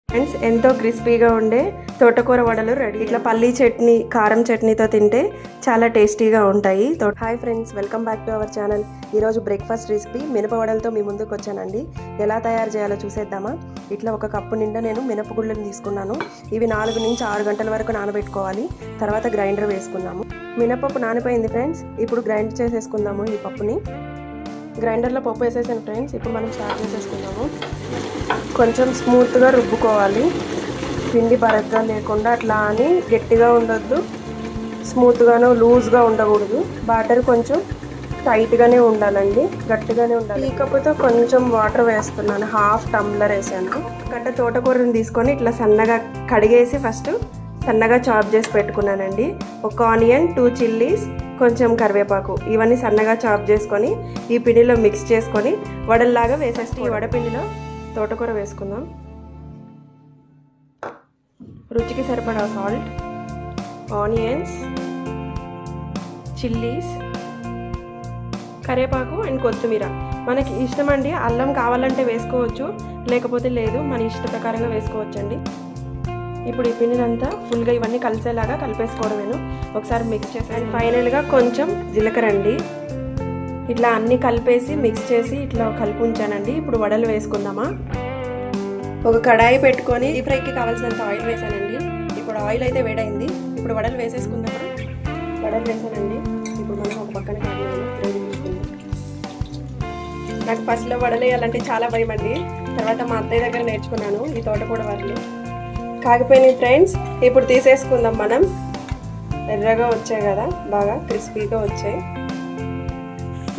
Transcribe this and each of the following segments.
Friends ఎంతో క్రిస్పీగా ఉండే తోటకూర వడలు రెడీ. ఇట్లా పల్లీ చట్నీ కారం చట్నీతో తింటే చాలా టేస్టీగా ఉంటాయి. Hi friends, welcome back to our channel. ఈరోజు బ్రేక్ఫాస్ట్ రెసిపీ మినప వడలతో మీ ముందుకు వచ్చానండి. ఎలా తయారు చేయాలో చూసేద్దామా. ఇట్లా ఒక కప్పు నిండా నేను మినపగుళ్ళని తీసుకున్నాను. ఇవి 4 నుంచి 6 గంటల వరకు నానబెట్టుకోవాలి. తర్వాత గ్రైండర్ వేసుకుందాము. మినపప్పు నానిపోయింది ఫ్రెండ్స్. ఇప్పుడు గ్రైండ్ చేసేసుకుందాము. ఈ పప్పుని గ్రైండర్లో పప్పు వేసేసాను ఫ్రెండ్స్. ఇప్పుడు మనం స్టార్ట్ చేసేసుకుందాము. కొంచెం స్మూత్గా రుబ్బుకోవాలి. పిండి బరగ్గా లేకుండా అట్లా అని గట్టిగా ఉండొద్దు, స్మూత్గాను లూజ్గా ఉండకూడదు. బాటర్ కొంచెం టైట్గానే ఉండాలండి, గట్టిగానే ఉండాలి. ఈ కప్పుతో కొంచెం వాటర్ వేస్తున్నాను, హాఫ్ టంబ్లర్ వేసాను. గట్ట తోటకూరని తీసుకొని ఇట్లా సన్నగా కడిగేసి ఫస్ట్ సన్నగా చాప్ చేసి పెట్టుకున్నానండి. ఒక ఆనియన్, 2 చిల్లీస్, కొంచెం కరివేపాకు, ఇవన్నీ సన్నగా చాప్ చేసుకొని ఈ పిండిలో మిక్స్ చేసుకొని వడల్లాగా వేసేస్తే ఈ వడపిండిలో తోటకూర వేసుకుందాం. రుచికి సరిపడా సాల్ట్, ఆనియన్స్, చిల్లీస్, కరివేపాకు అండ్ కొత్తిమీర. మనకి ఇష్టమండి, అల్లం కావాలంటే వేసుకోవచ్చు, లేకపోతే లేదు, మన ఇష్ట ప్రకారంగా వేసుకోవచ్చండి. ఇప్పుడు ఈ పిండినంతా ఫుల్గా ఇవన్నీ కలిసేలాగా కలిపేసుకోవడమేను. ఒకసారి మిక్స్ చేసి అండ్ ఫైనల్గా కొంచెం జీలకర్ర అండి. ఇట్లా అన్నీ కలిపేసి మిక్స్ చేసి ఇట్లా కలిపి ఉంచానండి. ఇప్పుడు వడలు వేసుకుందామా. ఒక కడాయి పెట్టుకొని డీప్ ఫ్రైకి కావాల్సినంత ఆయిల్ వేసానండి. ఇప్పుడు ఆయిల్ అయితే వేడైంది. ఇప్పుడు వడలు వేసేసుకుందామా. వడలు వేసానండి. ఇప్పుడు మనం ఒక పక్కన నాకు ఫస్ట్లో వడలు వేయాలంటే చాలా భయం అండి. తర్వాత మా అత్తయ్య దగ్గర నేర్చుకున్నాను ఈ తోటకూర వడలు. కాగిపోయినాయి ఫ్రెండ్స్. ఇప్పుడు తీసేసుకుందాం మనం. ఎర్రగా వచ్చాయి కదా, బాగా క్రిస్పీగా వచ్చాయి.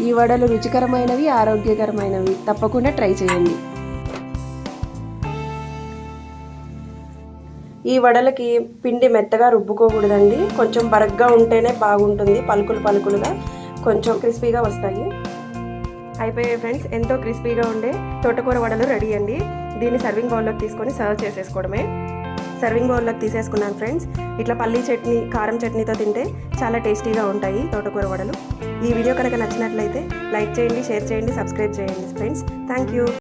ఈ వడలు రుచికరమైనవి, ఆరోగ్యకరమైనవి. తప్పకుండా ట్రై చేయండి. ఈ వడలకి పిండి మెత్తగా రుబ్బుకోకూడదండి, కొంచెం బరగ్గా ఉంటేనే బాగుంటుంది. పలుకులు పలుకులుగా కొంచెం క్రిస్పీగా వస్తాయి. అయిపోయాయి ఫ్రెండ్స్. ఎంతో క్రిస్పీగా ఉండే తోటకూర వడలు రెడీ అండి. దీన్ని సర్వింగ్ బౌల్లోకి తీసుకొని సర్వ్ చేసేసుకోవడమే. సర్వింగ్ బౌల్లోకి తీసేసుకున్నాను ఫ్రెండ్స్. ఇట్లా పల్లీ చట్నీ కారం చట్నీతో తింటే చాలా టేస్టీగా ఉంటాయి తోటకూర వడలు. ఈ వీడియో కనుక నచ్చినట్లయితే లైక్ చేయండి, షేర్ చేయండి, సబ్స్క్రైబ్ చేయండి ఫ్రెండ్స్. Thank you.